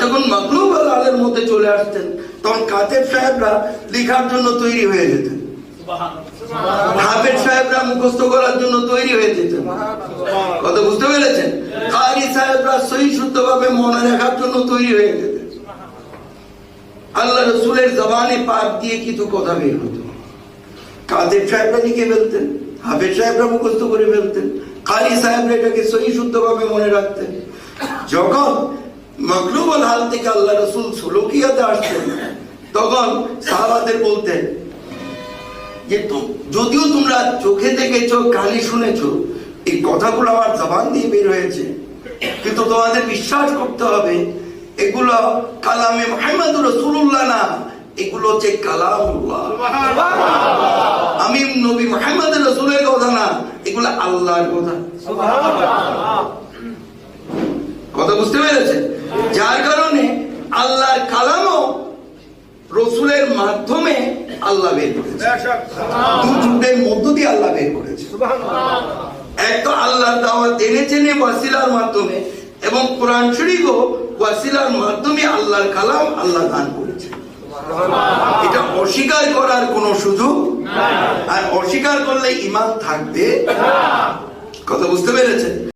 যখন মাকলুব আল হালের মধ্যে চলে আসতেন তখন কাতেব সাহেবরা লেখার জন্য তৈরি হয়ে যেতেন, হাফেজ সাহেবরা মুখস্থ করার জন্য তৈরি হয়ে যেতেন। কথা বুঝতে পেরেছেন? কারি সাহেবরা সহি শুদ্ধভাবে মনে রাখার জন্য তৈরি হয়ে যেতেন। আল্লাহ রসুলের জবানে পাক দিয়ে কিছু কথা বের হতো, কাদের সাহেবরা লিখে ফেলতেন, হাফেজ সাহেবরা মুখস্থ করে ফেলতেন, কারি সাহেবরা এটাকে সহি শুদ্ধভাবে মনে রাখতেন। যখন মাকলুব আল হাল থেকে আল্লাহ রসুল সুলুকিয়াতে আসতেন তখন সাহাবাদের বলতেন যে যদিও তোমরা চোখে দেখেছো, কানে শুনেছো, এই কথাগুলো আমার জবান দিয়ে বের হয়েছে, কিন্তু তোমাদের বিশ্বাস করতে হবে এগুলো কালামে মুহাম্মদ রাসূলুল্লাহ না, এগুলো হচ্ছে কালামুল্লাহ। আমি নবী মুহাম্মদ রাসূলের কথা না, এগুলো আল্লাহর কথা। কথা বুঝতে পেরেছেন? যার কারণে আল্লাহর কালামও রসুলের মাধ্যমে আল্লাহ বের করেছে, দুজনের মধ্য দিয়ে আল্লাহ বের করেছে। এক তো আল্লাহর দাওয়াত এনেছেন ওয়াসিলার মাধ্যমে, এবং কোরআন শরীফও ওয়াসিলার মাধ্যমে আল্লাহর কালাম আল্লাহ দান করেছে। এটা অস্বীকার করার কোনো সুযোগ আর অস্বীকার করলে ঈমান থাকবে। কথা বুঝতে পেরেছেন?